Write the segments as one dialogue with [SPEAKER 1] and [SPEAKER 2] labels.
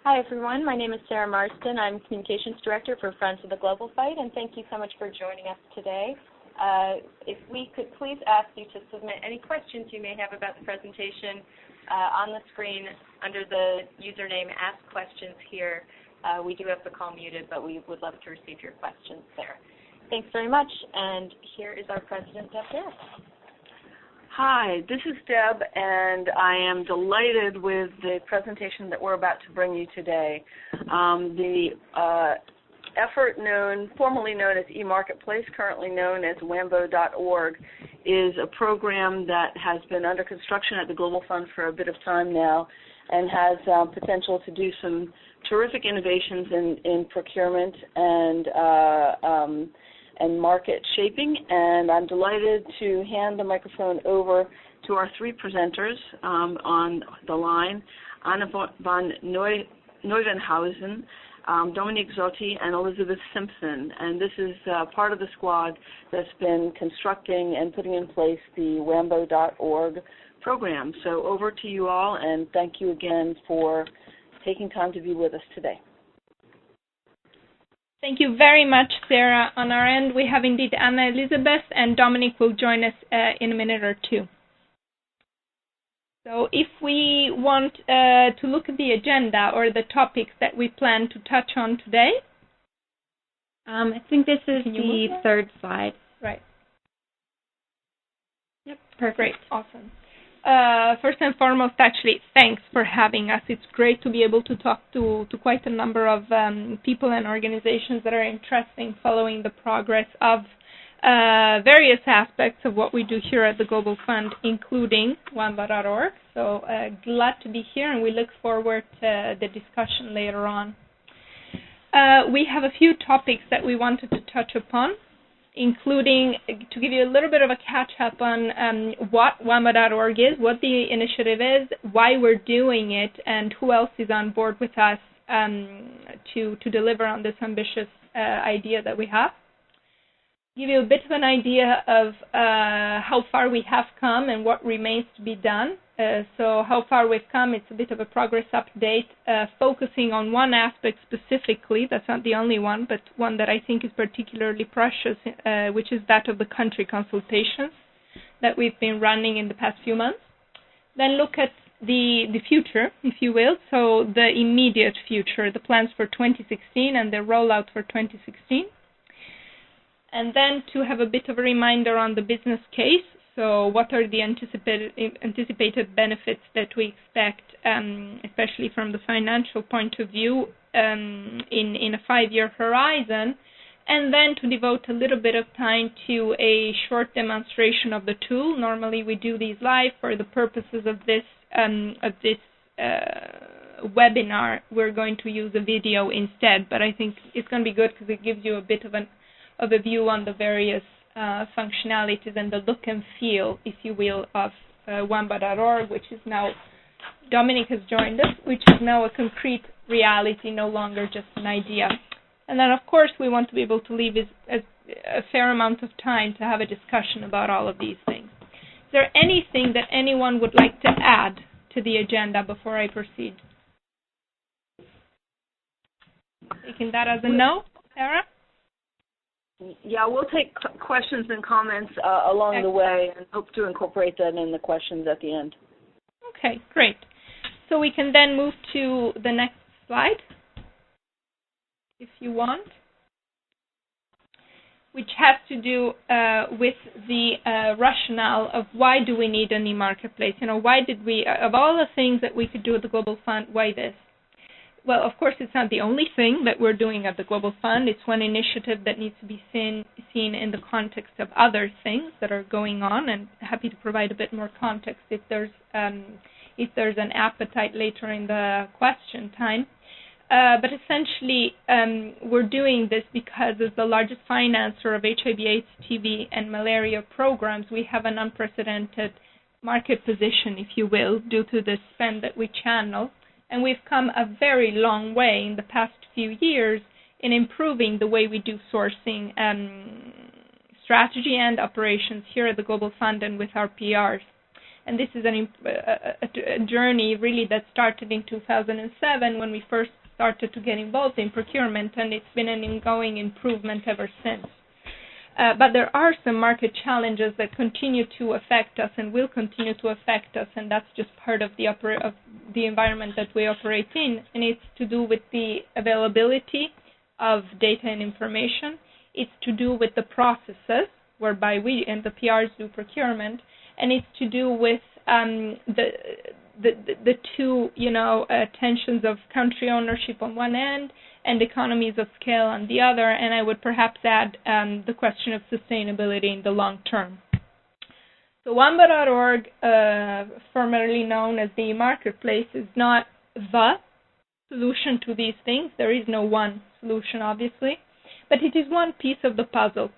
[SPEAKER 1] Hi, everyone. My name is Sarah Marston. I'm Communications Director for Friends of the Global Fight, and thank you so much for joining us today. If we could please ask you to submit any questions you may have about the presentation on the screen under the username Ask Questions here. We do have the call muted, but we would love to receive your questions there. Thanks very much, and here is our President, Deb Garrett.
[SPEAKER 2] Hi, this is Deb, and I am delighted with the presentation that we're about to bring you today. The effort formerly known as eMarketplace, currently known as WAMBO.org, is a program that has been under construction at the Global Fund for a bit of time now and has potential to do some terrific innovations in procurement and market shaping, and I'm delighted to hand the microphone over to our three presenters on the line, Anna von Neuvenhausen, Dominique Zotti, and Elizabeth Simpson. And this is part of the squad that's been constructing and putting in place the WAMBO.org program. So over to you all, and thank you again for taking time to be with us today.
[SPEAKER 3] Thank you very much, Sarah. On our end, we have indeed Anna, Elizabeth, and Dominic will join us in a minute or two. So if we want to look at the agenda or the topics that we plan to touch on today.
[SPEAKER 4] I think this is the third slide.
[SPEAKER 3] Right.
[SPEAKER 4] Yep, perfect.
[SPEAKER 3] Great, awesome. First and foremost, actually, thanks for having us. It's great to be able to talk to quite a number of people and organizations that are interested in following the progress of various aspects of what we do here at the Global Fund, including WAMBO.org. So glad to be here, and we look forward to the discussion later on. We have a few topics that we wanted to touch upon, including to give you a little bit of a catch-up on what WAMBO.org is, what the initiative is, why we're doing it, and who else is on board with us to deliver on this ambitious idea that we have. Give you a bit of an idea of how far we have come and what remains to be done. So how far we've come, it's a bit of a progress update, focusing on one aspect specifically. That's not the only one, but one that I think is particularly precious, which is that of the country consultations that we've been running in the past few months. Then look at the future, if you will, so the immediate future, the plans for 2016 and the rollout for 2016. And then to have a bit of a reminder on the business case. So what are the anticipated benefits that we expect, especially from the financial point of view, in a 5-year horizon, and then to devote a little bit of time to a short demonstration of the tool. Normally we do these live. For the purposes of this webinar, we're going to use a video instead, but I think it's going to be good because it gives you a bit of a view on the various functionalities and the look and feel, if you will, of WAMBO.org, which is now, Dominic has joined us, which is now a concrete reality, no longer just an idea. And then, of course, we want to be able to leave a fair amount of time to have a discussion about all of these things. Is there anything that anyone would like to add to the agenda before I proceed? Taking that as a no, Sarah?
[SPEAKER 2] Yeah, we'll take questions and comments along the way and hope to incorporate that in the questions at the end.
[SPEAKER 3] Okay, great. So we can then move to the next slide, if you want, which has to do with the rationale of why do we need an e-marketplace? You know, why did we, of all the things that we could do at the Global Fund, why this? Well, of course, it's not the only thing that we're doing at the Global Fund. It's one initiative that needs to be seen in the context of other things that are going on, and happy to provide a bit more context if there's an appetite later in the question time. But essentially, we're doing this because as the largest financer of HIV/AIDS, TB, and malaria programs, we have an unprecedented market position, if you will, due to the spend that we channel. And we've come a very long way in the past few years in improving the way we do sourcing strategy and operations here at the Global Fund and with our PRs. And this is a journey really that started in 2007 when we first started to get involved in procurement, and it's been an ongoing improvement ever since. But there are some market challenges that continue to affect us and will continue to affect us, and that's just part of the environment that we operate in, and it's to do with the availability of data and information. It's to do with the processes whereby we and the PRs do procurement, and it's to do with the two, tensions of country ownership on one end and economies of scale on the other, and I would perhaps add the question of sustainability in the long term. So WAMBO.org, formerly known as the Marketplace, is not the solution to these things. There is no one solution, obviously, but it is one piece of the puzzle,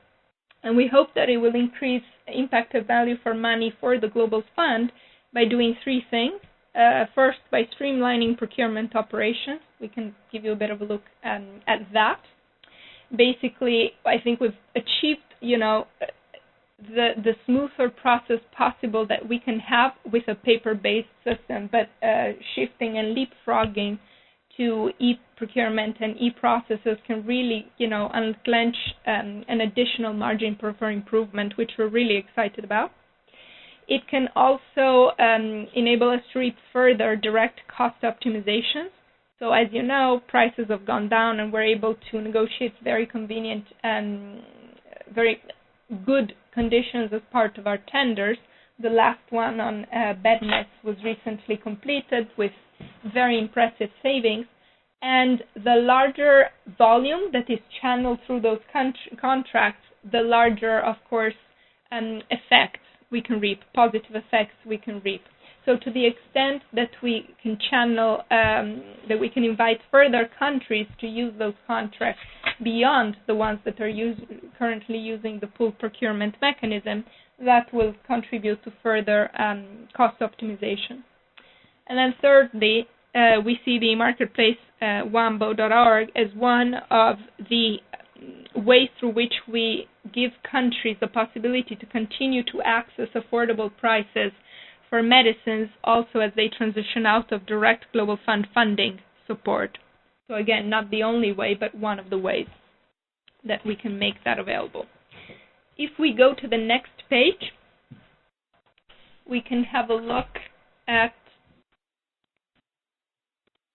[SPEAKER 3] and we hope that it will increase impact of value for money for the Global Fund by doing three things. First, by streamlining procurement operations. We can give you a bit of a look at that. Basically, I think we've achieved, the smoother process possible that we can have with a paper-based system, but shifting and leapfrogging to e-procurement and e-processes can really, unclench an additional margin for improvement, which we're really excited about. It can also enable us to reap further direct cost optimizations. So as you know, prices have gone down, and we're able to negotiate very convenient and very good conditions as part of our tenders. The last one on bednets was recently completed with very impressive savings. And the larger volume that is channeled through those contracts, the larger, of course, effects we can reap, positive effects we can reap. So to the extent that we can channel, that we can invite further countries to use those contracts beyond the ones that are currently using the pool procurement mechanism, that will contribute to further cost optimization. And then thirdly, we see the marketplace WAMBO.org as one of the ways through which we give countries the possibility to continue to access affordable prices for medicines, also as they transition out of direct Global Fund funding support. So again, not the only way, but one of the ways that we can make that available. If we go to the next page, we can have a look at,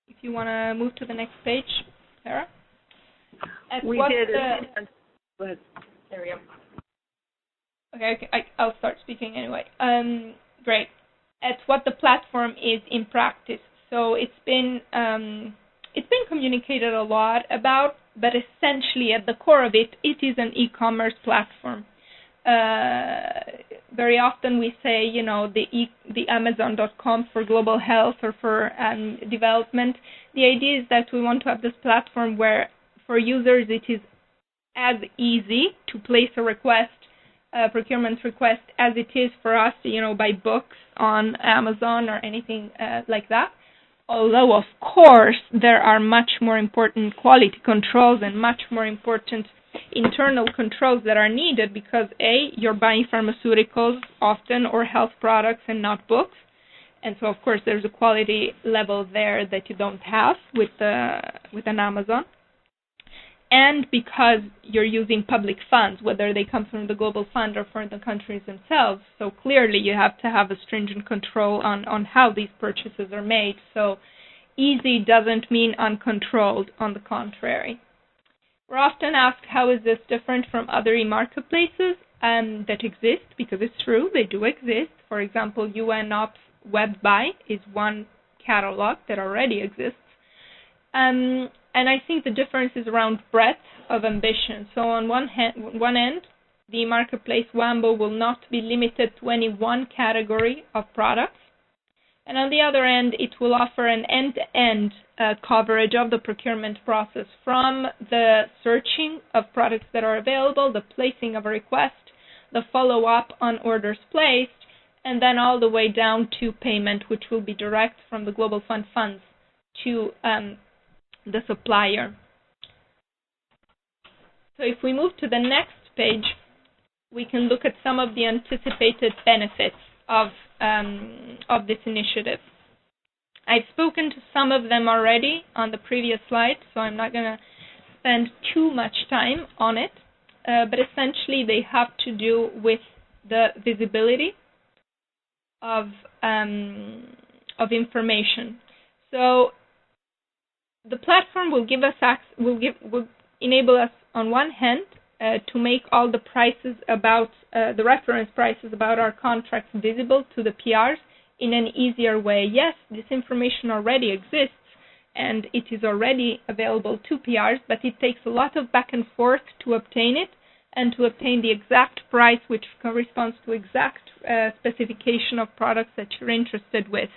[SPEAKER 3] if you want to move to the next page, Sarah.
[SPEAKER 2] Go ahead.
[SPEAKER 3] There we go. Okay, I'll start speaking anyway. Great. At what the platform is in practice. So it's been communicated a lot about, but essentially at the core of it, it is an e-commerce platform. Very often we say, the Amazon.com for global health or for development. The idea is that we want to have this platform where for users it is as easy to place a request, procurement request, as it is for us to, buy books on Amazon or anything like that. Although, of course, there are much more important quality controls and much more important internal controls that are needed because, A, you're buying pharmaceuticals often or health products and not books. And so, of course, there's a quality level there that you don't have with an Amazon. And because you're using public funds, whether they come from the Global Fund or from the countries themselves, so clearly you have to have a stringent control on how these purchases are made. So easy doesn't mean uncontrolled, on the contrary. We're often asked, how is this different from other e-marketplaces that exist? Because it's true, they do exist. For example, UNOPS WebBuy is one catalog that already exists. And I think the difference is around breadth of ambition. So on one end, the marketplace WAMBO will not be limited to any one category of products. And on the other end, it will offer an end-to-end coverage of the procurement process, from the searching of products that are available, the placing of a request, the follow-up on orders placed, and then all the way down to payment, which will be direct from the Global Fund funds to the supplier. So if we move to the next page, we can look at some of the anticipated benefits of this initiative. I've spoken to some of them already on the previous slide, so I'm not going to spend too much time on it, but essentially they have to do with the visibility of information. So the platform will give us will enable us on one hand to make all the prices about the reference prices about our contracts visible to the PRs in an easier way. Yes, this information already exists and it is already available to PRs, but it takes a lot of back and forth to obtain it and to obtain the exact price which corresponds to exact specification of products that you're interested with.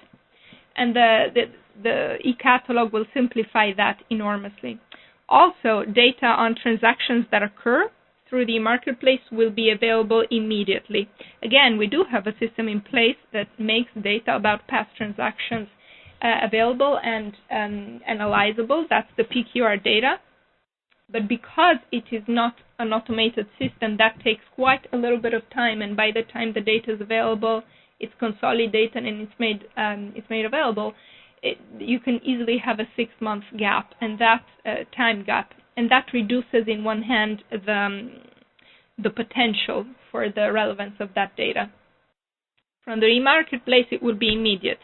[SPEAKER 3] And the e-catalog will simplify that enormously. Also, data on transactions that occur through the marketplace will be available immediately. Again, we do have a system in place that makes data about past transactions available and analyzable. That's the PQR data. But because it is not an automated system, that takes quite a little bit of time, and by the time the data is available, it's consolidated and it's made available, you can easily have a 6-month gap, and that time gap, and that reduces in one hand the potential for the relevance of that data. From the e-marketplace, it would be immediate.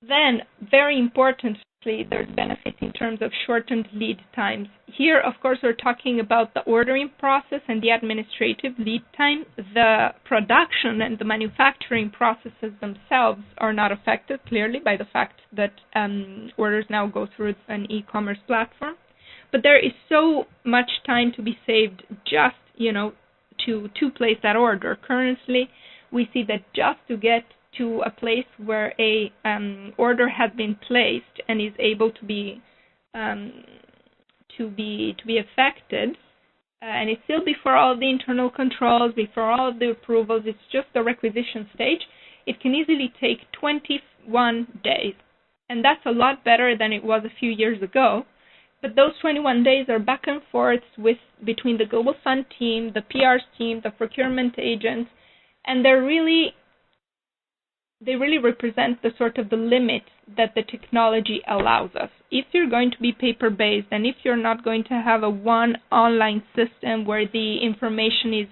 [SPEAKER 3] Then, very importantly, there's benefits in terms of shortened lead times. Here, of course, we're talking about the ordering process and the administrative lead time. The production and the manufacturing processes themselves are not affected, clearly, by the fact that orders now go through an e-commerce platform. But there is so much time to be saved just, to place that order. Currently, we see that just to get to a place where a order has been placed and is able to be affected, and it's still before all the internal controls, before all of the approvals, it's just the requisition stage, it can easily take 21 days. And that's a lot better than it was a few years ago. But those 21 days are back and forth between the Global Fund team, the PRs team, the procurement agents, and they really represent the sort of the limit that the technology allows us. If you're going to be paper-based, and if you're not going to have a one online system where the information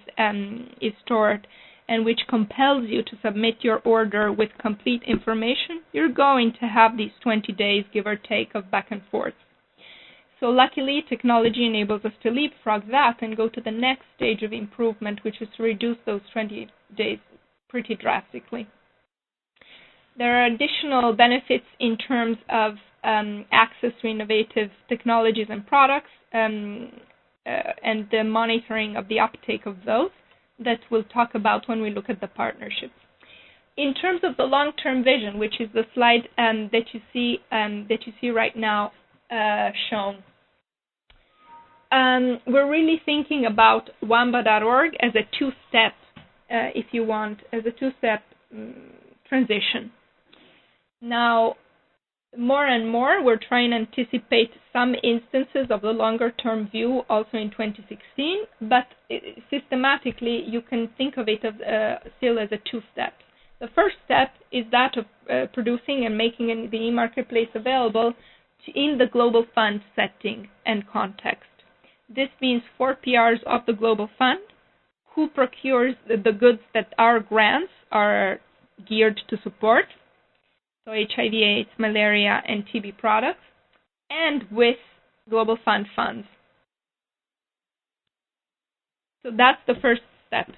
[SPEAKER 3] is stored and which compels you to submit your order with complete information, you're going to have these 20 days, give or take, of back and forth. So luckily, technology enables us to leapfrog that and go to the next stage of improvement, which is to reduce those 20 days pretty drastically. There are additional benefits in terms of access to innovative technologies and products and the monitoring of the uptake of those that we'll talk about when we look at the partnerships. In terms of the long-term vision, which is the slide that you see right now shown, we're really thinking about Wamba.org as a two-step, if you want, as a two-step transition. Now, more and more, we're trying to anticipate some instances of the longer-term view also in 2016, but systematically, you can think of it as, still as a two-step. The first step is that of producing and making the e-marketplace available in the Global Fund setting and context. This means for PRs of the Global Fund, who procures the goods that our grants are geared to support, so HIV/AIDS, malaria, and TB products, and with Global Fund funds. So that's the first step.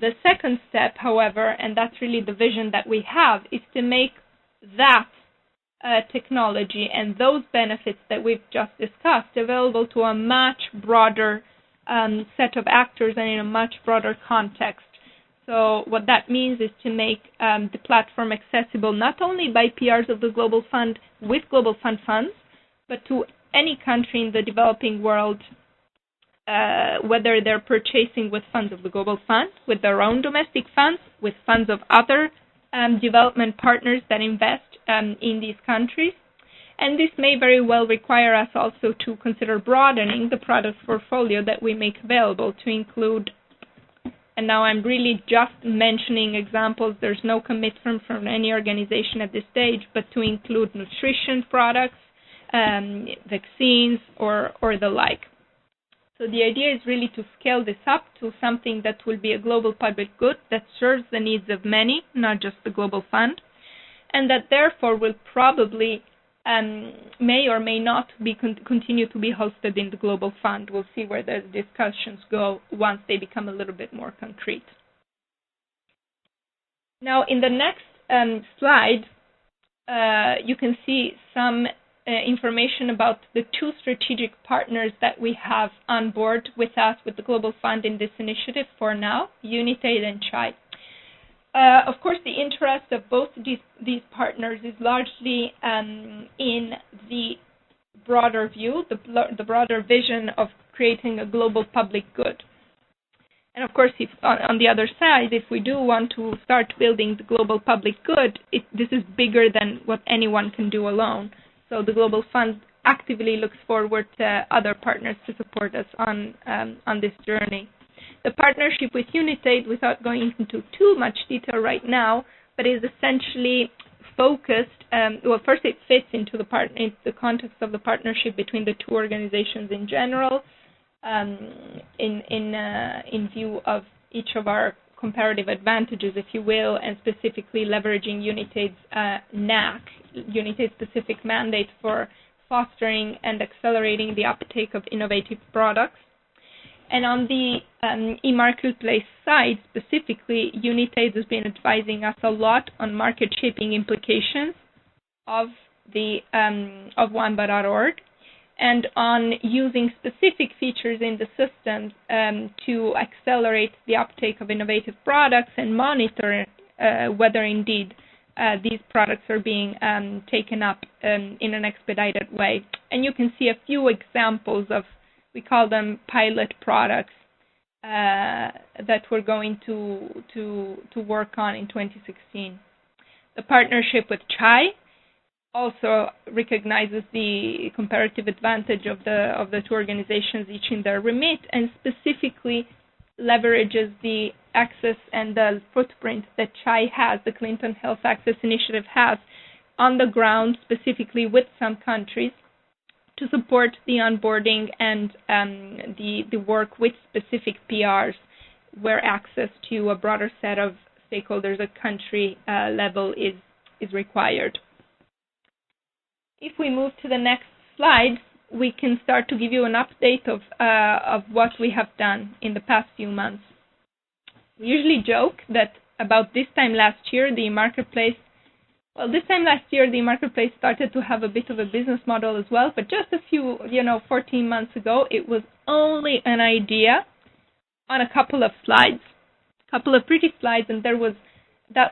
[SPEAKER 3] The second step, however, and that's really the vision that we have, is to make that technology and those benefits that we've just discussed available to a much broader set of actors and in a much broader context. So what that means is to make the platform accessible not only by PRs of the Global Fund with Global Fund funds, but to any country in the developing world, whether they're purchasing with funds of the Global Fund, with their own domestic funds, with funds of other development partners that invest in these countries. And this may very well require us also to consider broadening the product portfolio that we make available to include And now I'm really just mentioning examples. There's no commitment from any organization at this stage, but to include nutrition products, vaccines, or the like. So the idea is really to scale this up to something that will be a global public good that serves the needs of many, not just the Global Fund, and that therefore will probably may or may not be continue to be hosted in the Global Fund. We'll see where the discussions go once they become a little bit more concrete. Now, in the next slide, you can see some information about the two strategic partners that we have on board with us with the Global Fund in this initiative for now, Unitaid and CHAI. Of course, the interest of both these partners is largely in the broader view, the broader vision of creating a global public good. And of course, if on the other side, if we do want to start building the global public good, this is bigger than what anyone can do alone. So the Global Fund actively looks forward to other partners to support us on this journey. The partnership with Unitaid, without going into too much detail right now, but is essentially focused. Well, first it fits into the context of the partnership between the two organizations in general, in view of each of our comparative advantages, if you will, and specifically leveraging Unitaid's NAC, Unitaid's specific mandate for fostering and accelerating the uptake of innovative products. And on the e-marketplace side, specifically, Unitaid has been advising us a lot on market-shaping implications of the of Wamba.org, and on using specific features in the system to accelerate the uptake of innovative products and monitor whether indeed these products are being taken up in an expedited way. And you can see a few examples of, we call them pilot products, that we're going to work on in 2016. The partnership with CHAI also recognizes the comparative advantage of the two organizations, each in their remit, and specifically leverages the access and the footprint that CHAI has, the Clinton Health Access Initiative has, on the ground, specifically with some countries, to support the onboarding and the work with specific PRs, where access to a broader set of stakeholders at country level is required. If we move to the next slide, we can start to give you an update of what we have done in the past few months. We usually joke that about this time last year, the marketplace started to have a bit of a business model as well, but just a few, 14 months ago, it was only an idea on a couple of slides, a couple of pretty slides, and that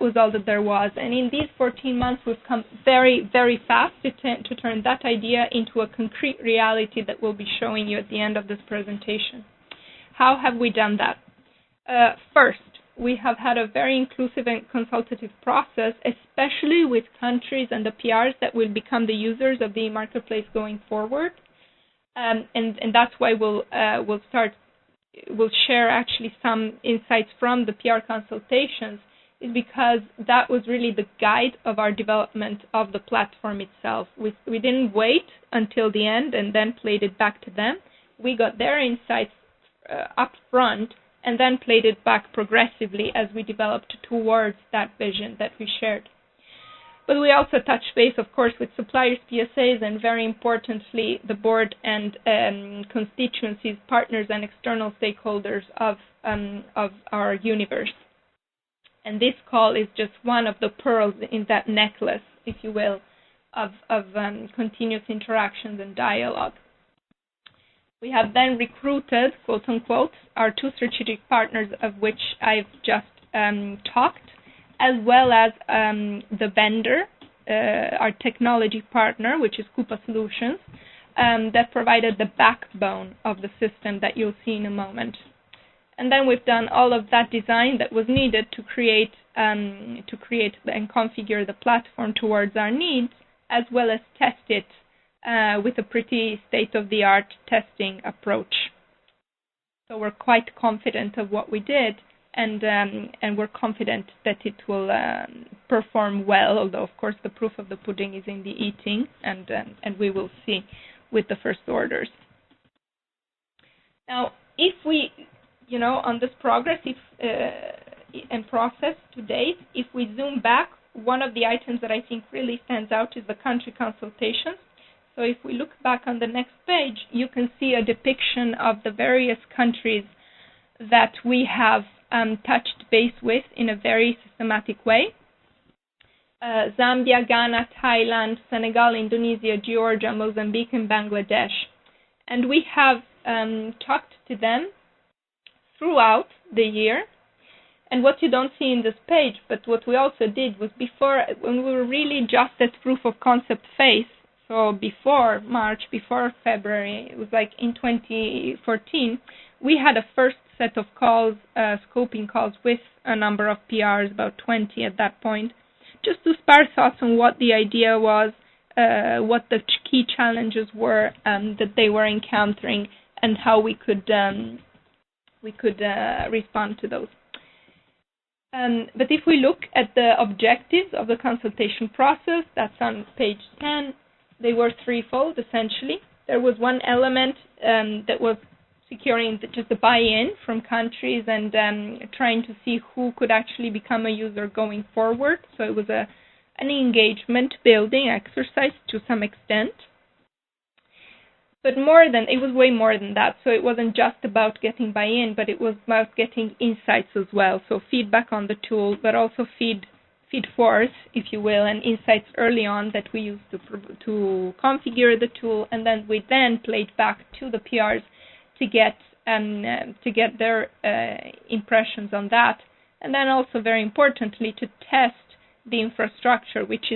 [SPEAKER 3] was all that there was. And in these 14 months, we've come very, very fast to turn that idea into a concrete reality that we'll be showing you at the end of this presentation. How have we done that? First, we have had a very inclusive and consultative process, especially with countries and the PRs that will become the users of the marketplace going forward. And that's why we'll share actually some insights from the PR consultations, is because that was really the guide of our development of the platform itself. We didn't wait until the end and then played it back to them. We got their insights up front and then played it back progressively as we developed towards that vision that we shared. But we also touched base, of course, with suppliers, PSAs, and very importantly, the board and constituencies, partners, and external stakeholders of our universe. And this call is just one of the pearls in that necklace, if you will, of continuous interactions and dialogue. We have then recruited, quote unquote, our two strategic partners, of which I've just talked, as well as the vendor, our technology partner, which is Coupa Solutions, that provided the backbone of the system that you'll see in a moment. And then we've done all of that design that was needed to create and configure the platform towards our needs, as well as test it with a pretty state-of-the-art testing approach. So we're quite confident of what we did. and we're confident that it will perform well, although of course the proof of the pudding is in the eating, and we will see with the first orders. Now, if we, on this progress and process to date, if we zoom back, one of the items that I think really stands out is the country consultations. So if we look back on the next page, you can see a depiction of the various countries that we have touched base with in a very systematic way. Zambia, Ghana, Thailand, Senegal, Indonesia, Georgia, Mozambique, and Bangladesh. And we have talked to them throughout the year. And what you don't see in this page, but what we also did was before, when we were really just at proof of concept phase, so before March, before February, it was like in 2014, we had a first set of calls, scoping calls with a number of PRs, about 20 at that point, just to spare thoughts on what the idea was, what the key challenges were that they were encountering, and how we could respond to those. But if we look at the objectives of the consultation process, that's on page 10, they were threefold, essentially. There was one element that was securing just the buy-in from countries and trying to see who could actually become a user going forward. So it was an engagement building exercise to some extent. But it was way more than that. So it wasn't just about getting buy-in, but it was about getting insights as well. So feedback on the tool, but also feed forth, if you will, and insights early on that we used to configure the tool, and then we played back to the PRs to get their impressions on that, and then also very importantly to test the infrastructure, which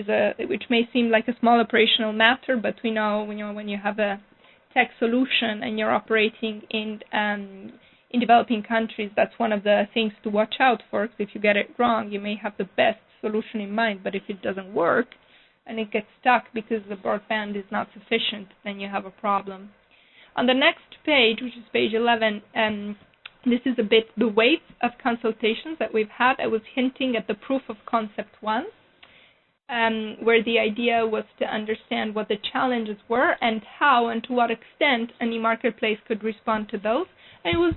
[SPEAKER 3] may seem like a small operational matter, but we know when you have a tech solution and you're operating in developing countries, that's one of the things to watch out for, because if you get it wrong, you may have the best solution in mind, but if it doesn't work and it gets stuck because the broadband is not sufficient, then you have a problem. On the next page, which is page 11, this is a bit the wave of consultations that we've had. I was hinting at the proof of concept one, where the idea was to understand what the challenges were and how and to what extent any marketplace could respond to those. And it was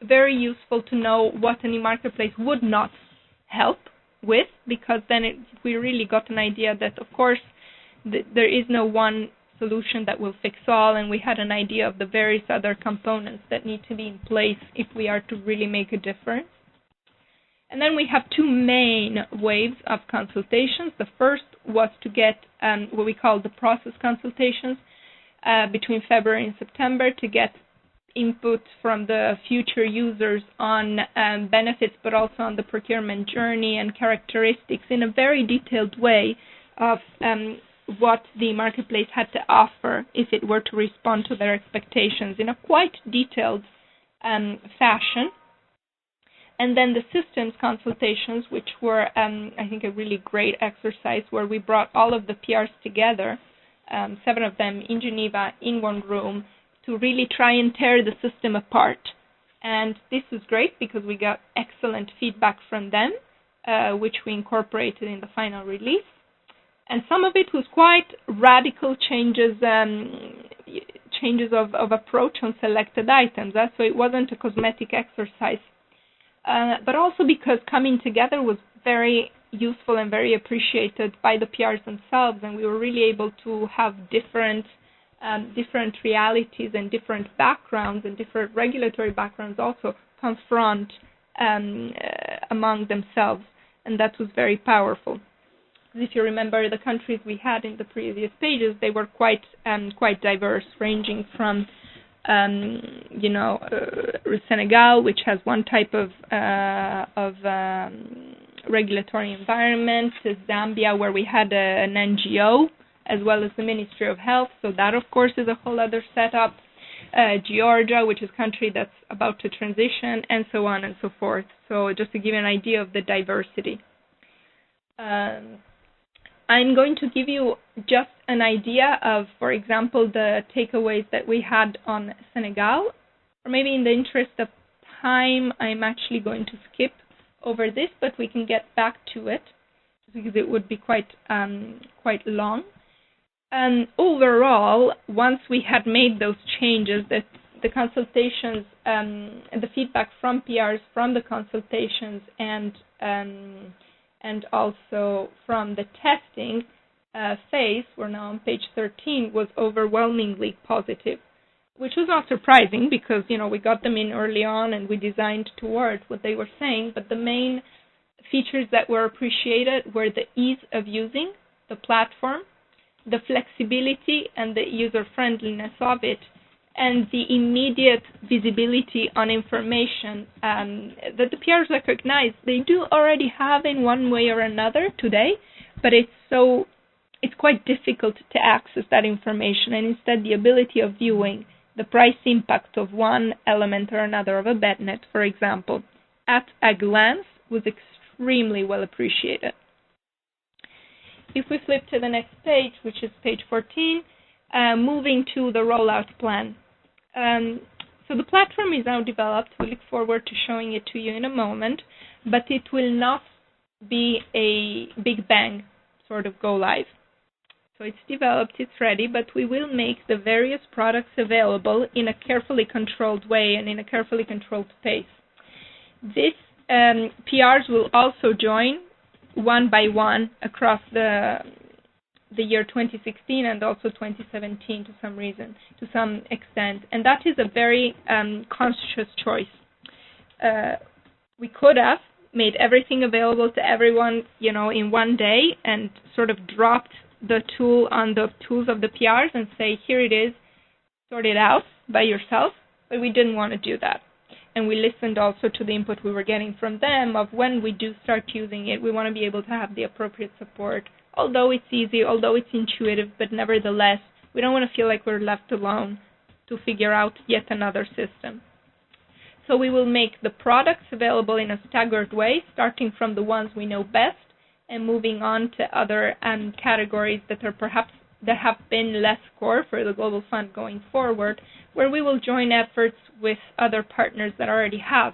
[SPEAKER 3] very useful to know what any marketplace would not help with, because then we really got an idea that, of course, there is no one solution that will fix all, and we had an idea of the various other components that need to be in place if we are to really make a difference. And then we have two main waves of consultations. The first was to get what we call the process consultations between February and September, to get input from the future users on benefits, but also on the procurement journey and characteristics in a very detailed way of what the marketplace had to offer if it were to respond to their expectations in a quite detailed fashion. And then the systems consultations, which were, I think, a really great exercise where we brought all of the PRs together, 7 of them in Geneva, in one room, to really try and tear the system apart. And this was great because we got excellent feedback from them, which we incorporated in the final release. And some of it was quite radical changes of approach on selected items. So it wasn't a cosmetic exercise. But also because coming together was very useful and very appreciated by the PRs themselves, and we were really able to have different realities and different backgrounds and different regulatory backgrounds also confront among themselves, and that was very powerful. If you remember the countries we had in the previous pages, they were quite diverse, ranging from Senegal, which has one type of regulatory environment, to Zambia, where we had an NGO, as well as the Ministry of Health. So that, of course, is a whole other setup. Georgia, which is a country that's about to transition, and so on and so forth. So just to give you an idea of the diversity. I'm going to give you just an idea of, for example, the takeaways that we had on Senegal, or maybe in the interest of time, I'm actually going to skip over this, but we can get back to it because it would be quite long. Overall, once we had made those changes, the consultations, the feedback from PRs, from the consultations, and also from the testing phase, we're now on page 13, was overwhelmingly positive, which was not surprising because, we got them in early on and we designed towards what they were saying, but the main features that were appreciated were the ease of using the platform, the flexibility and the user-friendliness of it, and the immediate visibility on information that the PRs recognize they do already have in one way or another today, but it's quite difficult to access that information, and instead the ability of viewing the price impact of one element or another of a bed net, for example, at a glance was extremely well appreciated. If we flip to the next page, which is page 14, moving to the rollout plan. So the platform is now developed. We look forward to showing it to you in a moment, but it will not be a big bang sort of go live. So it's developed, it's ready, but we will make the various products available in a carefully controlled way and in a carefully controlled pace. This PRs will also join one by one across the year 2016 and also 2017 to some extent, and that is a very conscious choice. We could have made everything available to everyone, in one day and sort of dropped the tool on the tools of the PRs and say, here it is, sort it out by yourself, but we didn't want to do that. And we listened also to the input we were getting from them of when we do start using it, we want to be able to have the appropriate support. Although it's easy, although it's intuitive, but nevertheless, we don't want to feel like we're left alone to figure out yet another system. So we will make the products available in a staggered way, starting from the ones we know best and moving on to other categories that have been less core for the Global Fund going forward, where we will join efforts with other partners that already have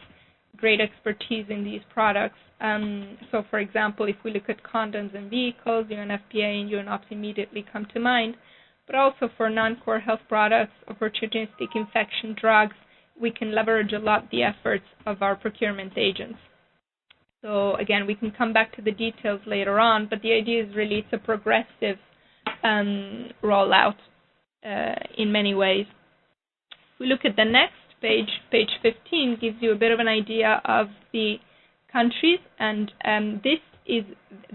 [SPEAKER 3] great expertise in these products. So, for example, if we look at condoms and vehicles, UNFPA and UNOPS immediately come to mind, but also for non-core health products, opportunistic infection drugs, we can leverage a lot the efforts of our procurement agents. So, again, we can come back to the details later on, but the idea is really it's a progressive rollout in many ways. If we look at the next page, page 15 gives you a bit of an idea of the countries, and this is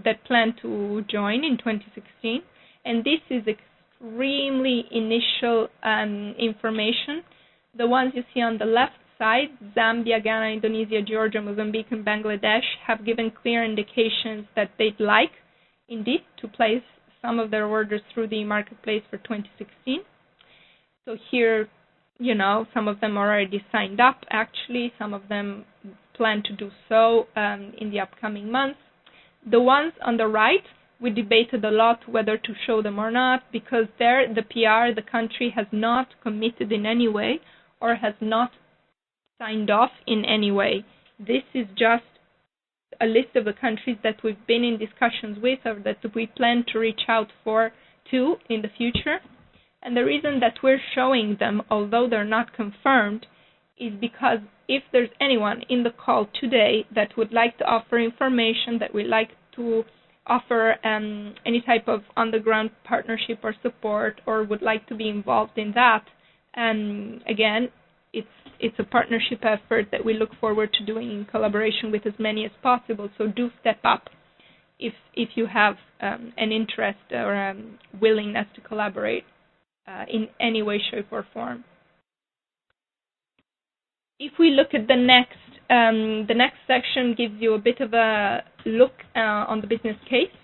[SPEAKER 3] that plan to join in 2016, and this is extremely initial information. The ones you see on the left side, Zambia, Ghana, Indonesia, Georgia, Mozambique, and Bangladesh, have given clear indications that they'd like, indeed, to place some of their orders through the marketplace for 2016. So here, some of them are already signed up, actually. Some of them plan to do so in the upcoming months. The ones on the right, we debated a lot whether to show them or not, because there the PR, the country, has not committed in any way or has not signed off in any way. This is just a list of the countries that we've been in discussions with or that we plan to reach out to in the future. And the reason that we're showing them, although they're not confirmed, is because if there's anyone in the call today that would like to offer information, that would like to offer any type of on-the-ground partnership or support, or would like to be involved in that, again, it's a partnership effort that we look forward to doing in collaboration with as many as possible. So do step up if you have an interest or willingness to collaborate in any way, shape, or form. If we look at the next section gives you a bit of a look on the business case.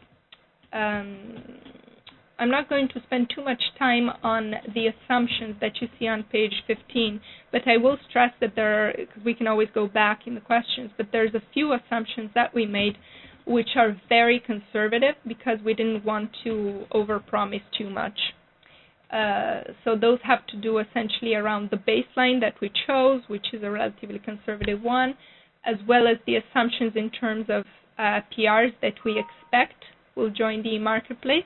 [SPEAKER 3] I'm not going to spend too much time on the assumptions that you see on page 15, but I will stress that because we can always go back in the questions, but there's a few assumptions that we made which are very conservative because we didn't want to overpromise too much. So those have to do essentially around the baseline that we chose, which is a relatively conservative one, as well as the assumptions in terms of PRs that we expect will join the marketplace.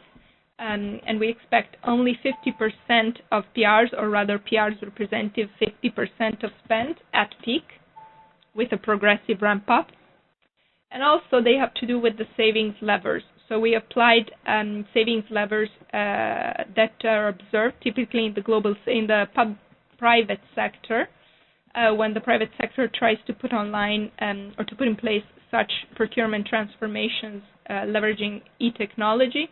[SPEAKER 3] And we expect only 50% of PRs, or rather PRs representative 50% of spend at peak, with a progressive ramp-up. And also they have to do with the savings levers. So we applied savings levers that are observed typically in the private sector, when the private sector tries to put online or to put in place such procurement transformations leveraging e-technology.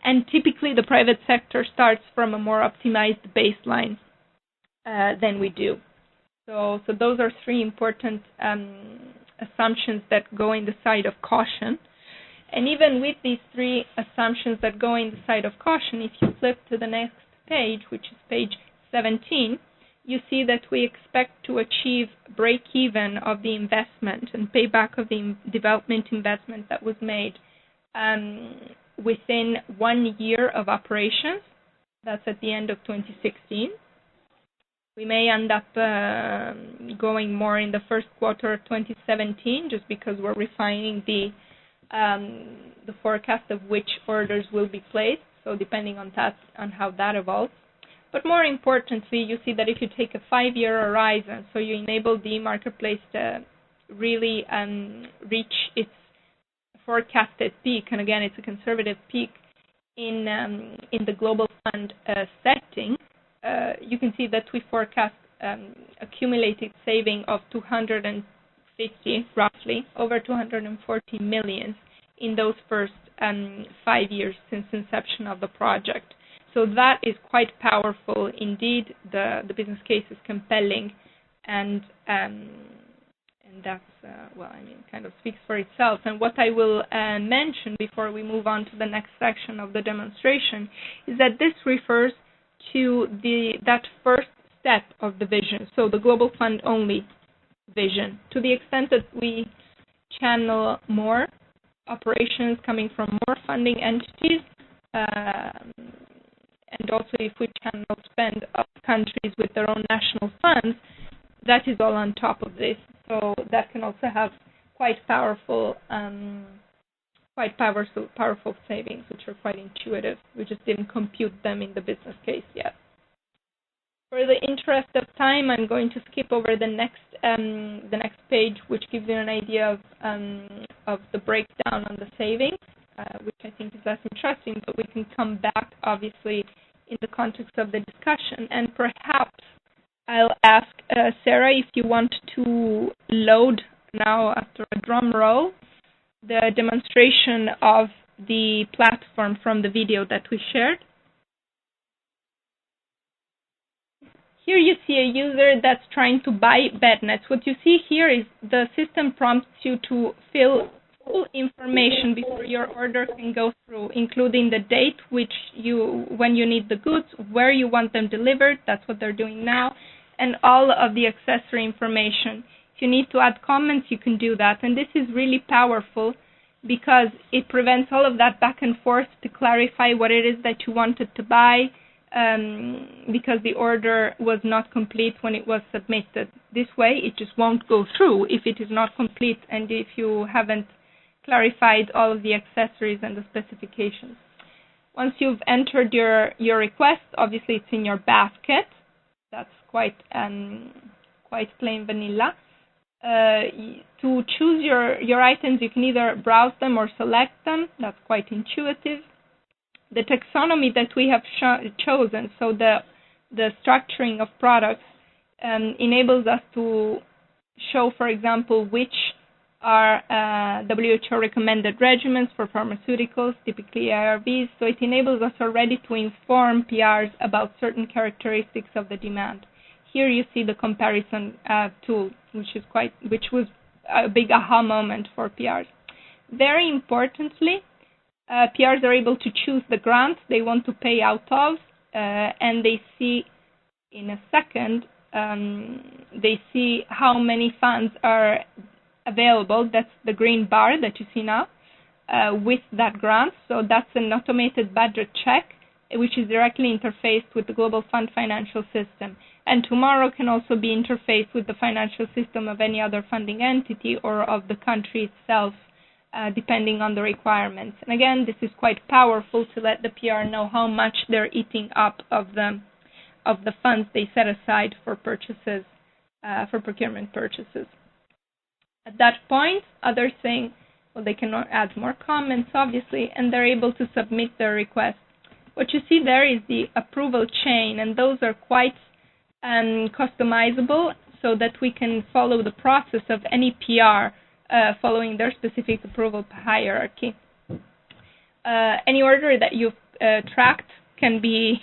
[SPEAKER 3] And typically the private sector starts from a more optimized baseline than we do. So those are three important assumptions that go in the side of caution. And even with these three assumptions that go in the side of caution, if you flip to the next page, which is page 17, you see that we expect to achieve break-even of the investment and payback of the development investment that was made within 1 year of operations. That's at the end of 2016. We may end up going more in the first quarter of 2017, just because we're refining the forecast of which orders will be placed, so depending on that, on how that evolves. But more importantly, you see that if you take a 5-year horizon, so you enable the marketplace to really reach its forecasted peak, and again, it's a conservative peak in the global fund setting, you can see that we forecast accumulated saving of 250, roughly, over 240 million in those first 5 years since inception of the project. So that is quite powerful indeed. The business case is compelling, and that's kind of speaks for itself. And what I will mention before we move on to the next section of the demonstration is that this refers to that first step of the vision, so the global fund only vision. To the extent that we channel more operations coming from more funding entities, and also if we channel spend of countries with their own national funds, that is all on top of this. So that can also have quite powerful savings, which are quite intuitive. We just didn't compute them in the business case yet. For the interest of time, I'm going to skip over the next page, which gives you an idea of the breakdown on the savings, which I think is less interesting, but we can come back, obviously, in the context of the discussion. And perhaps I'll ask Sarah if you want to load now, after a drum roll, the demonstration of the platform from the video that we shared. Here you see a user that's trying to buy bed nets. What you see here is the system prompts you to fill full information before your order can go through, including the date when you need the goods, where you want them delivered, that's what they're doing now, and all of the accessory information. If you need to add comments, you can do that. And this is really powerful because it prevents all of that back and forth to clarify what it is that you wanted to buy, because the order was not complete when it was submitted. This way, it just won't go through if it is not complete and if you haven't clarified all of the accessories and the specifications. Once you've entered your request, obviously it's in your basket. That's quite plain vanilla. To choose your items, you can either browse them or select them. That's quite intuitive. The taxonomy that we have chosen, so the structuring of products, enables us to show, for example, which are WHO recommended regimens for pharmaceuticals, typically ARVs. So it enables us already to inform PRs about certain characteristics of the demand. Here you see the comparison tool, which was a big aha moment for PRs. Very importantly, PRs are able to choose the grants they want to pay out of, and they see in a second, they see how many funds are available. That's the green bar that you see now with that grant. So that's an automated budget check which is directly interfaced with the Global Fund financial system. And tomorrow can also be interfaced with the financial system of any other funding entity or of the country itself, depending on the requirements. And again, this is quite powerful to let the PR know how much they're eating up of the funds they set aside for purchases, for procurement purchases. At that point, others saying, well, they can add more comments, obviously, and they're able to submit their request. What you see there is the approval chain, and those are quite customizable so that we can follow the process of any PR following their specific approval hierarchy. Any order that you've tracked that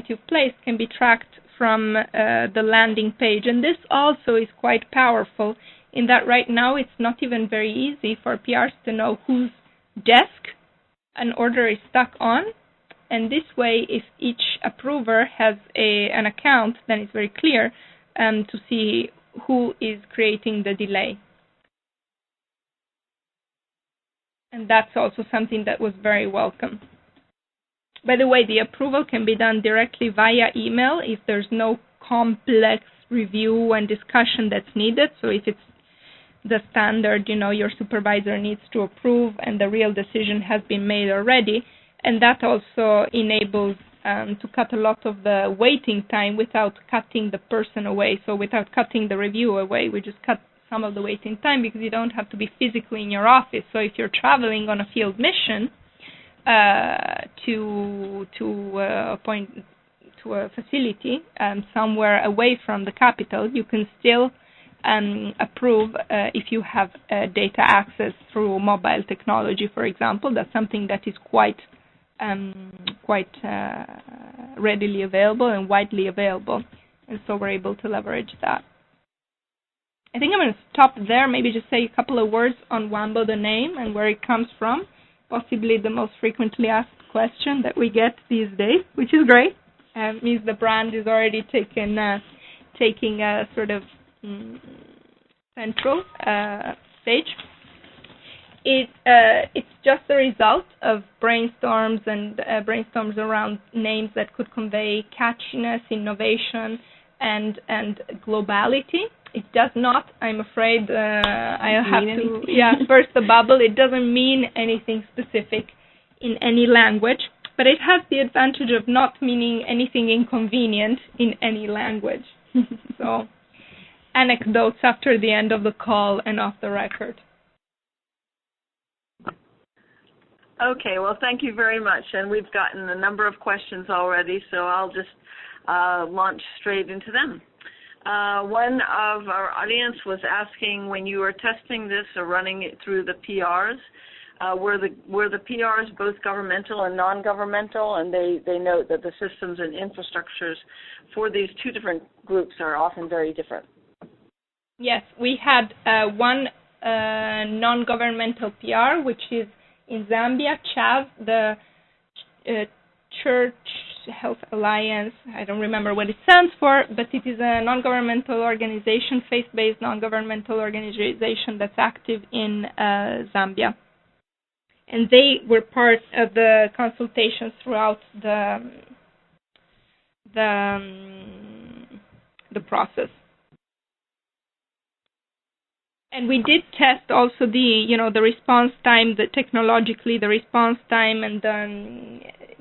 [SPEAKER 3] you've placed can be tracked from the landing page, and this also is quite powerful in that right now it's not even very easy for PRs to know whose desk an order is stuck on, and this way if each approver has an account, then it's very clear to see who is creating the delay. And that's also something that was very welcome. By the way, the approval can be done directly via email if there's no complex review and discussion that's needed. So if it's the standard, your supervisor needs to approve and the real decision has been made already, and that also enables to cut a lot of the waiting time without cutting the person away. So without cutting the review away, we just cut some of the waiting time because you don't have to be physically in your office. So if you're traveling on a field mission to a facility somewhere away from the capital, you can still approve if you have data access through mobile technology, for example. That's something that is quite readily available and widely available, and so we're able to leverage that. I think I'm going to stop there, maybe just say a couple of words on Wambo, the name, and where it comes from, possibly the most frequently asked question that we get these days, which is great. Means the brand is already taking a sort of central stage. It's just a result of brainstorms around names that could convey catchiness, innovation, and globality. It does not, I'm afraid, I'll have to burst the bubble. It doesn't mean anything specific in any language, but it has the advantage of not meaning anything inconvenient in any language. So, anecdotes after the end of the call and off the record.
[SPEAKER 2] Okay, well, thank you very much. And we've gotten a number of questions already, so I'll just launch straight into them. One of our audience was asking, when you were testing this or running it through the PRs, were the PRs both governmental and non-governmental? And they note that the systems and infrastructures for these two different groups are often very different.
[SPEAKER 3] Yes, we had one non-governmental PR, which is in Zambia, CHAV, the Church Health Alliance. I don't remember what it stands for, but it is a non-governmental organization, faith-based non-governmental organization that's active in Zambia. And they were part of the consultations throughout the process. And we did test also the response time, technologically the response time, and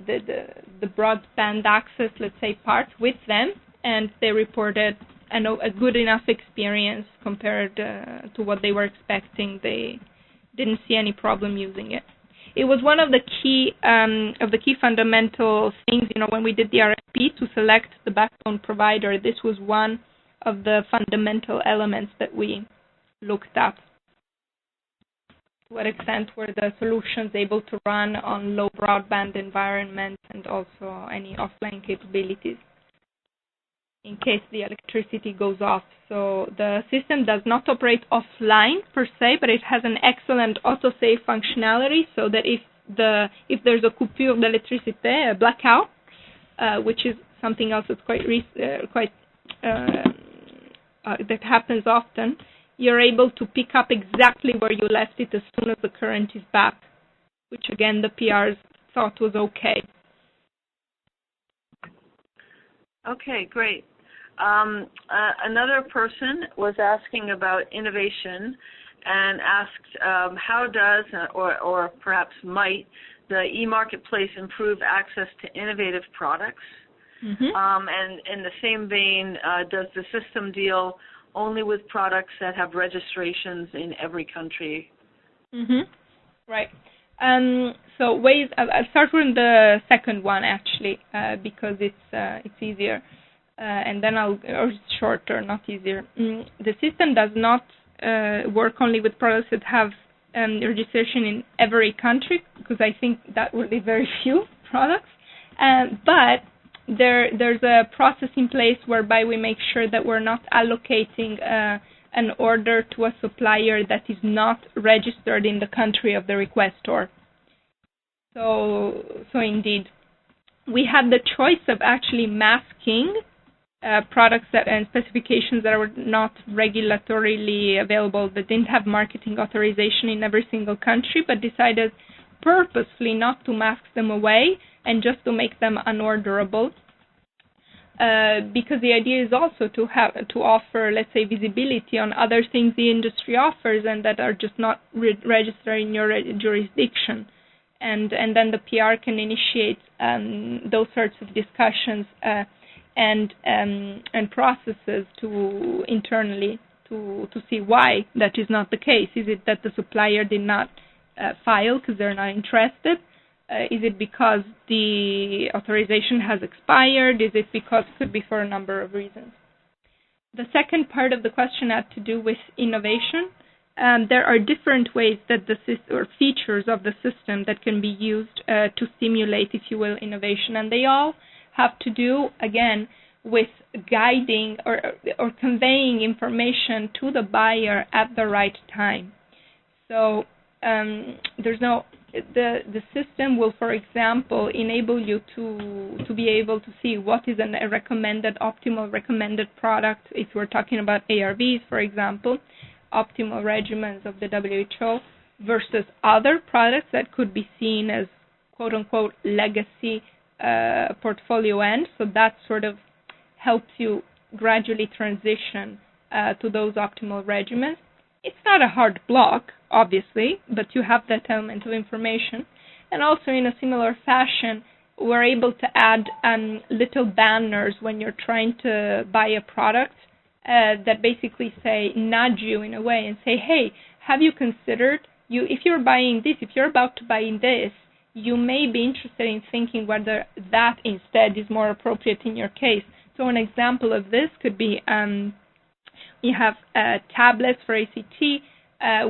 [SPEAKER 3] the broadband access, let's say, part with them, and they reported a good enough experience compared to what they were expecting. They didn't see any problem using it. It was one of the key fundamental things, when we did the RFP to select the backbone provider. This was one of the fundamental elements that we looked at. To what extent were the solutions able to run on low broadband environments and also any offline capabilities in case the electricity goes off. So the system does not operate offline per se, but it has an excellent autosave functionality, so that if there's a coupure d'électricité, a blackout, which is something else that's that happens often, you're able to pick up exactly where you left it as soon as the current is back, which again the PRs thought was okay.
[SPEAKER 2] Okay, great. Another person was asking about innovation and asked how does or perhaps might the e-marketplace improve access to innovative products? And in the same vein, does the system deal only with products that have registrations in every country?
[SPEAKER 3] Right. So ways. I'll start with the second one actually, because it's easier, and then or it's shorter, not easier. The system does not work only with products that have registration in every country, because I think that would be very few products. But there's a process in place whereby we make sure that we're not allocating an order to a supplier that is not registered in the country of the requestor. So indeed, we had the choice of actually masking products and specifications that were not regulatorily available, that didn't have marketing authorization in every single country, but decided purposely not to mask them away and just to make them unorderable. Because the idea is also to offer, let's say, visibility on other things the industry offers and that are just not registered in your jurisdiction, and then the PR can initiate those sorts of discussions and processes to internally to see why that is not the case. Is it that the supplier did not file because they're not interested? Is it because the authorization has expired? Is it because it could be for a number of reasons? The second part of the question had to do with innovation. There are different ways that or features of the system that can be used to stimulate, if you will, innovation, and they all have to do, again, with guiding or conveying information to the buyer at the right time. So the system will, for example, enable you to be able to see what is a optimal recommended product. If we're talking about ARVs, for example, optimal regimens of the WHO versus other products that could be seen as quote-unquote legacy portfolio end. So that sort of helps you gradually transition to those optimal regimens. It's not a hard block, obviously, but you have that element of information. And also in a similar fashion, we're able to add little banners when you're trying to buy a product that basically nudge you in a way and say, hey, have you considered, if you're buying this, if you're about to buy this, you may be interested in thinking whether that instead is more appropriate in your case. So an example of this could be you have tablets for ACT,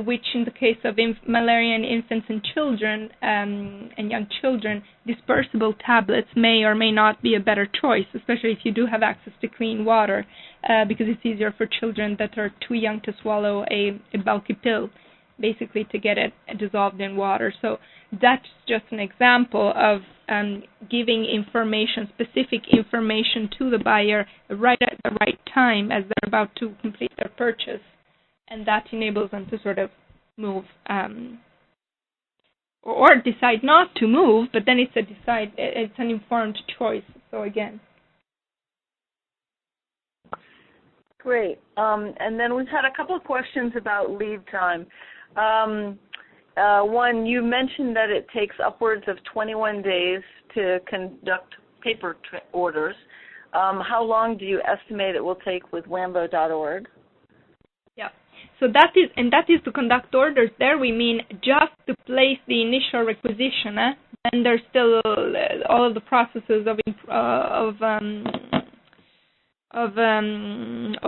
[SPEAKER 3] which in the case of malaria in infants and children and young children, dispersible tablets may or may not be a better choice, especially if you do have access to clean water, because it's easier for children that are too young to swallow a bulky pill, basically to get it dissolved in water. So that's just an example of giving specific information to the buyer right at the right time as they're about to complete their purchase. And that enables them to sort of move or decide not to move, but then it's an informed choice. So again.
[SPEAKER 2] Great. And then we've had a couple of questions about lead time. One, you mentioned that it takes upwards of 21 days to conduct paper orders. How long do you estimate it will take with wambo.org?
[SPEAKER 3] Yeah. So that is to conduct orders. There we mean just to place the initial requisition. And there's still all of the processes of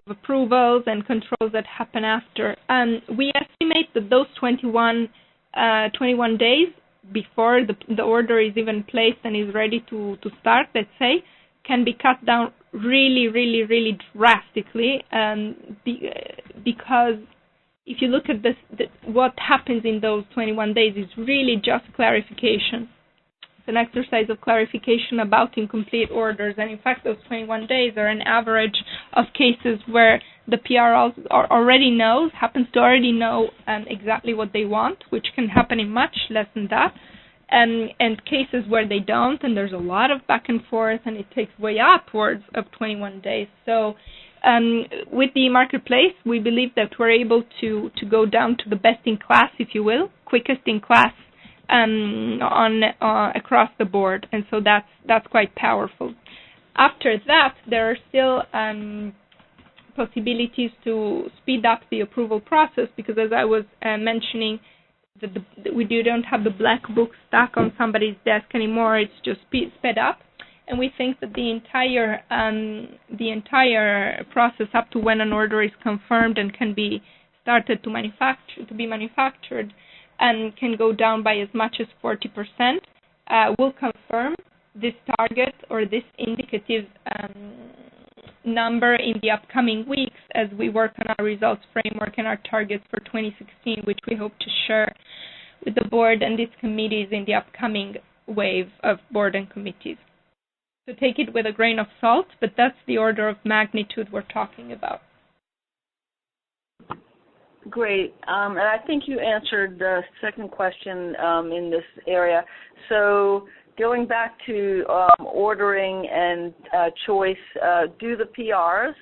[SPEAKER 3] approvals and controls that happen after. We estimate that those 21 days before the order is even placed and is ready to start, let's say, can be cut down really, really, really drastically, because if you look at what happens in those 21 days is really just clarification. It's an exercise of clarification about incomplete orders, and in fact those 21 days are an average of cases where the PR happens to already know exactly what they want, which can happen in much less than that. and cases where they don't, and there's a lot of back and forth, and it takes way upwards of 21 days. So with the marketplace, we believe that we're able to go down to the best in class, if you will, quickest in class across the board, and so that's quite powerful. After that, there are still possibilities to speed up the approval process, because as I was mentioning, we don't have the black book stuck on somebody's desk anymore. It's just sped up, and we think that the entire process up to when an order is confirmed and can be started to be manufactured and can go down by as much as 40%. We'll confirm this target or this indicative number in the upcoming weeks as we work on our results framework and our targets for 2016, which we hope to share with the board and its committees in the upcoming wave of board and committees. So take it with a grain of salt, but that's the order of magnitude we're talking about.
[SPEAKER 2] Great. And I think you answered the second question in this area. So going back to ordering and choice, do the PRs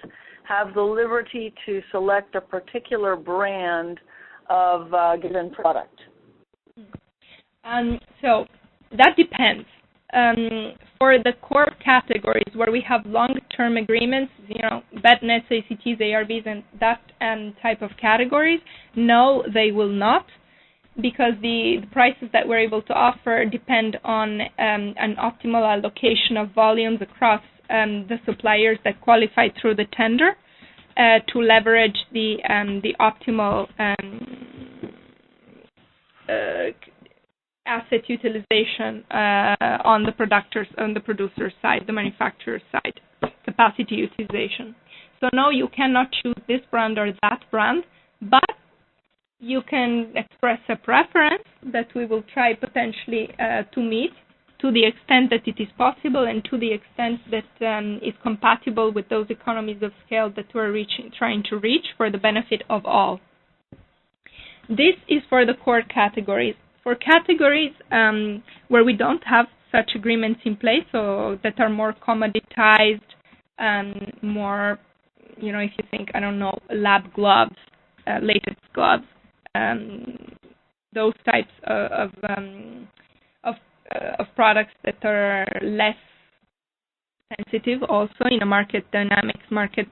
[SPEAKER 2] have the liberty to select a particular brand of given product?
[SPEAKER 3] So that depends. For the core categories where we have long-term agreements, bed nets, ACTs, ARVs, and that type of categories, no, they will not, because the prices that we're able to offer depend on an optimal allocation of volumes across the suppliers that qualify through the tender to leverage the optimal asset utilization on the producer's side, the manufacturer's side, capacity utilization. So no, you cannot choose this brand or that brand, but you can express a preference that we will try potentially to meet to the extent that it is possible and to the extent that is compatible with those economies of scale that we're trying to reach for the benefit of all. This is for the core categories. For categories where we don't have such agreements in place, so that are more commoditized, more, if you think, lab gloves, latex gloves, those types of products that are less sensitive also in a market dynamics, market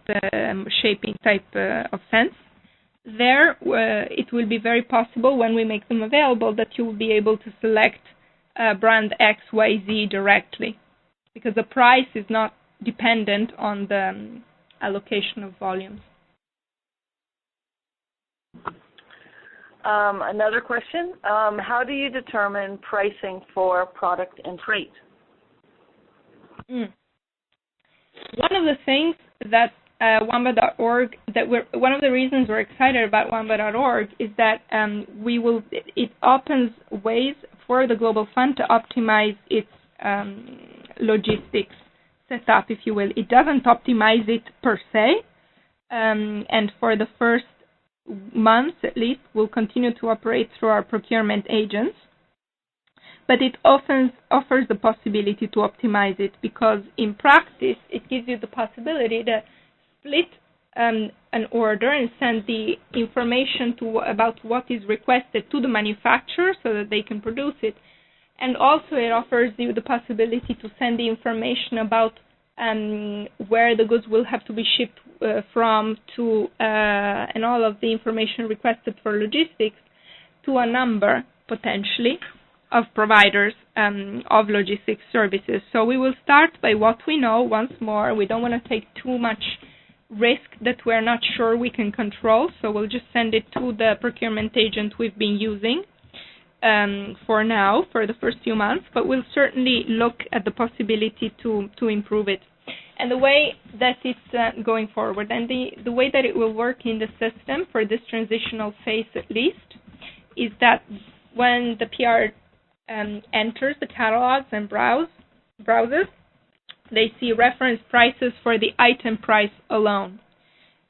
[SPEAKER 3] shaping type of sense. There, it will be very possible when we make them available that you will be able to select brand XYZ directly, because the price is not dependent on the allocation of volumes.
[SPEAKER 2] Another question, how do you determine pricing for product and freight?
[SPEAKER 3] One of the things that WAMBA.org, one of the reasons we're excited about WAMBA.org is that it opens ways for the Global Fund to optimize its logistics setup, if you will. It doesn't optimize it per se, and for the first months at least, we'll continue to operate through our procurement agents. But it often offers the possibility to optimize it, because in practice, it gives you the possibility to split an order and send the information about what is requested to the manufacturer so that they can produce it. And also it offers you the possibility to send the information about where the goods will have to be shipped from to, and all of the information requested for logistics to a number, potentially, of providers of logistics services. So we will start by what we know once more. We don't want to take too much risk that we're not sure we can control, so we'll just send it to the procurement agent we've been using for now, for the first few months, but we'll certainly look at the possibility to improve it. And the way that it's going forward, and the way that it will work in the system for this transitional phase at least, is that when the PR enters the catalogs and browses, they see reference prices for the item price alone.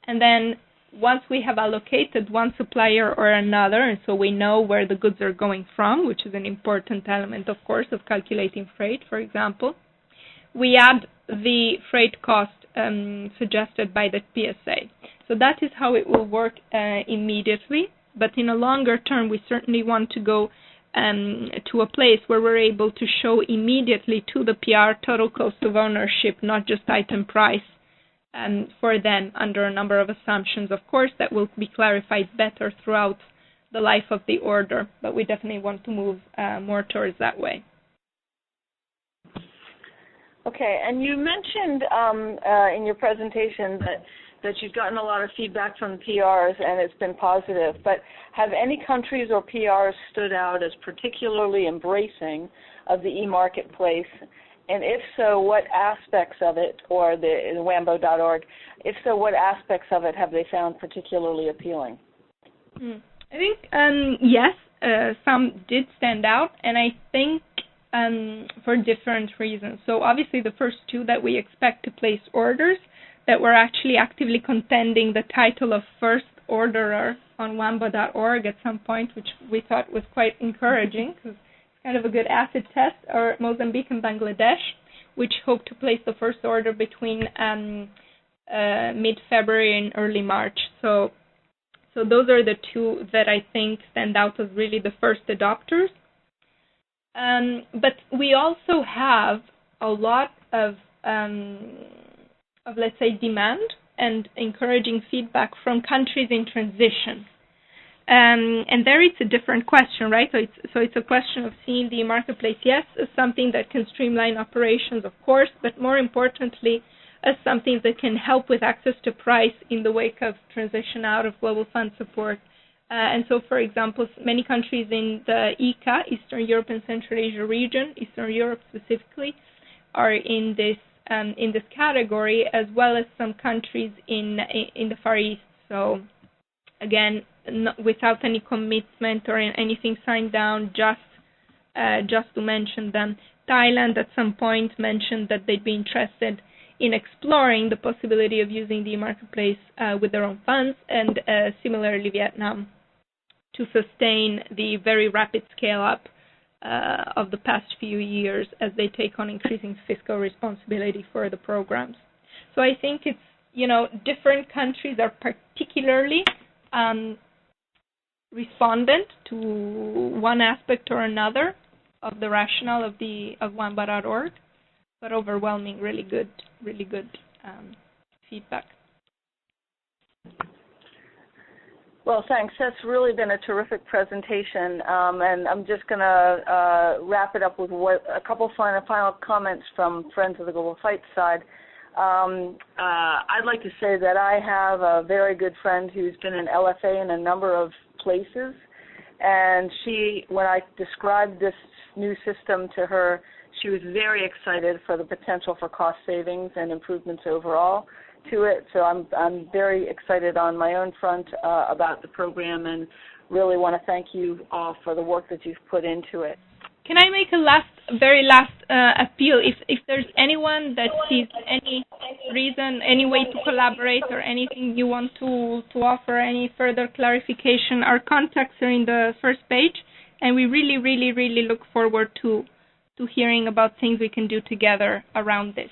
[SPEAKER 3] And then once we have allocated one supplier or another, and so we know where the goods are going from, which is an important element, of course, of calculating freight, for example, we add the freight cost suggested by the PSA. So that is how it will work immediately, but in a longer term, we certainly want to go to a place where we're able to show immediately to the PR total cost of ownership, not just item price, for them under a number of assumptions, of course, that will be clarified better throughout the life of the order, but we definitely want to move more towards that way.
[SPEAKER 2] Okay, and you mentioned in your presentation that you've gotten a lot of feedback from PRs and it's been positive, but have any countries or PRs stood out as particularly embracing of the e-marketplace? And if so, what aspects of it, or the WAMBO.org, if so, what aspects of it have they found particularly appealing?
[SPEAKER 3] I think, yes, some did stand out, and I think for different reasons. So obviously the first two, that we expect to place orders, that we're actually actively contending the title of first orderer on WAMBO.org at some point, which we thought was quite encouraging, because it's kind of a good acid test, or Mozambique and Bangladesh, which hope to place the first order between mid-February and early March. So those are the two that I think stand out as really the first adopters. But we also have a lot of let's say, demand and encouraging feedback from countries in transition. And there it's a different question, right? So it's a question of seeing the marketplace, yes, as something that can streamline operations, of course, but more importantly, as something that can help with access to price in the wake of transition out of global fund support. And so, for example, many countries in the ECA, Eastern Europe and Central Asia region, Eastern Europe specifically, are in this category, as well as some countries in the Far East. So, again, without any commitment or anything signed down, just to mention them. Thailand at some point mentioned that they'd be interested in exploring the possibility of using the marketplace with their own funds, and similarly Vietnam, to sustain the very rapid scale-up of the past few years as they take on increasing fiscal responsibility for the programs. So I think it's, different countries are particularly respondent to one aspect or another of the rationale of WAMBO.org, but overwhelming, really good feedback.
[SPEAKER 2] Well, thanks. That's really been a terrific presentation, and I'm just going to wrap it up with a couple final comments from Friends of the Global Fight side. I'd like to say that I have a very good friend who's been an LFA in a number of places, and when I described this new system to her, she was very excited for the potential for cost savings and improvements overall to it. So I'm very excited on my own front about the program, and really want to thank you all for the work that you've put into it.
[SPEAKER 3] Can I make a very last appeal? If there's anyone that sees any reason, any way to collaborate, or anything you want to offer, any further clarification, our contacts are in the first page, and we really, really, really look forward to hearing about things we can do together around this.